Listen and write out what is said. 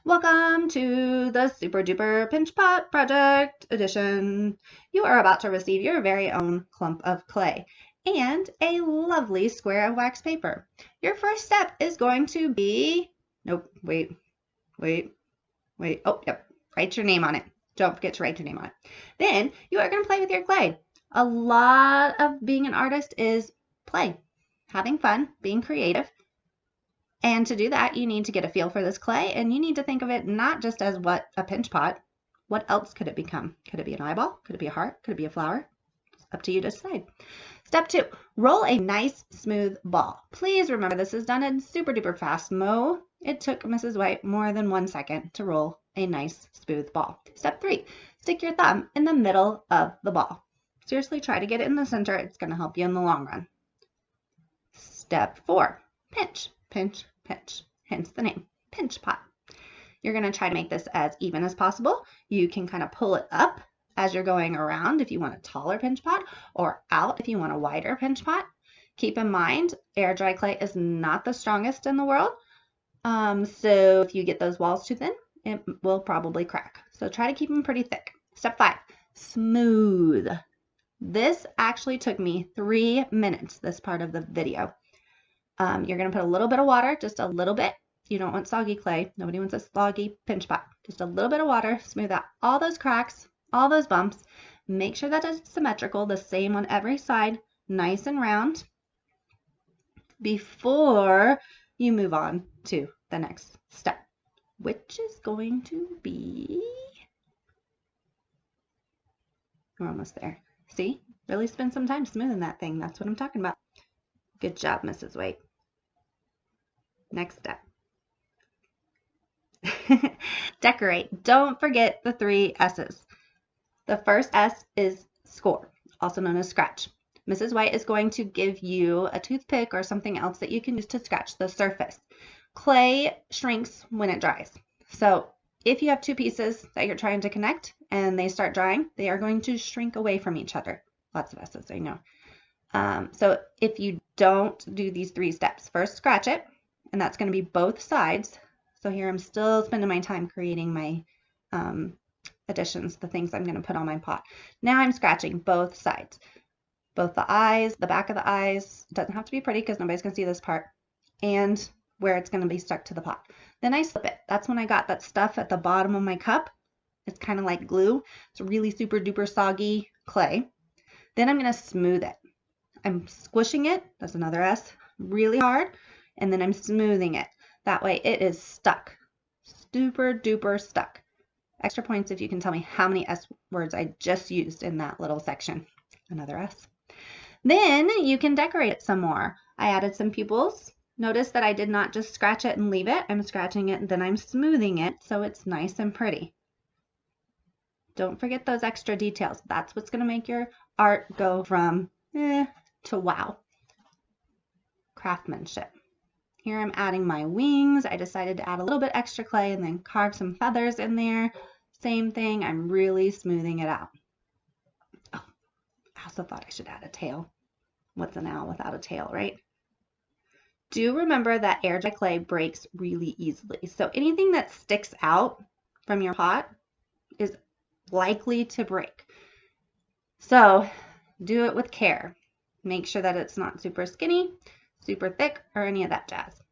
Welcome to the Super Duper Pinch Pot Project Edition. You are about to receive your very own clump of clay and a lovely square of wax paper. Your first step is going to be, wait. Oh, yep, write your name on it. Don't forget to write your name on it. Then you are going to play with your clay. A lot of being an artist is play, having fun, being creative. And to do that, you need to get a feel for this clay, and you need to think of it not just as a pinch pot. What else could it become? Could it be an eyeball? Could it be a heart? Could it be a flower? It's up to you to decide. Step 2, roll a nice smooth ball. Please remember this is done in super duper fast mo. It took Mrs. White more than 1 second to roll a nice smooth ball. Step 3, stick your thumb in the middle of the ball. Seriously, try to get it in the center. It's going to help you in the long run. Step 4, pinch. Pinch, pinch, hence the name, pinch pot. You're going to try to make this as even as possible. You can kind of pull it up as you're going around if you want a taller pinch pot, or out if you want a wider pinch pot. Keep in mind, air dry clay is not the strongest in the world. So if you get those walls too thin, it will probably crack. So try to keep them pretty thick. Step 5, smooth. This actually took me 3 minutes, this part of the video. You're going to put a little bit of water, just a little bit. You don't want soggy clay. Nobody wants a soggy pinch pot. Just a little bit of water. Smooth out all those cracks, all those bumps. Make sure that it's symmetrical, the same on every side, nice and round, before you move on to the next step, which is going to be, we're almost there. See? Really spend some time smoothing that thing. That's what I'm talking about. Good job, Mrs. White. Next step. Decorate. Don't forget the 3 S's. The first S is score, also known as scratch. Mrs. White is going to give you a toothpick or something else that you can use to scratch the surface. Clay shrinks when it dries. So if you have 2 pieces that you're trying to connect and they start drying, they are going to shrink away from each other. Lots of S's, I know. So if you don't do these 3 steps, first scratch it, and that's going to be both sides. So here I'm still spending my time creating my additions, the things I'm going to put on my pot. Now I'm scratching both sides, both the eyes, the back of the eyes. It doesn't have to be pretty because nobody's going to see this part, and where it's going to be stuck to the pot. Then I slip it. That's when I got that stuff at the bottom of my cup. It's kind of like glue. It's really super duper soggy clay. Then I'm going to smooth it. I'm squishing it, that's another S, really hard, and then I'm smoothing it. That way it is stuck, super duper stuck. Extra points if you can tell me how many S words I just used in that little section. Another S. Then you can decorate it some more. I added some pupils. Notice that I did not just scratch it and leave it. I'm scratching it and then I'm smoothing it so it's nice and pretty. Don't forget those extra details. That's what's going to make your art go from to wow. Craftsmanship. Here I'm adding my wings. I decided to add a little bit extra clay and then carve some feathers in there. Same thing, I'm really smoothing it out. Oh, I also thought I should add a tail. What's an owl without a tail, right? Do remember that air dry clay breaks really easily. So anything that sticks out from your pot is likely to break. So do it with care. Make sure that it's not super skinny, super thick, or any of that jazz.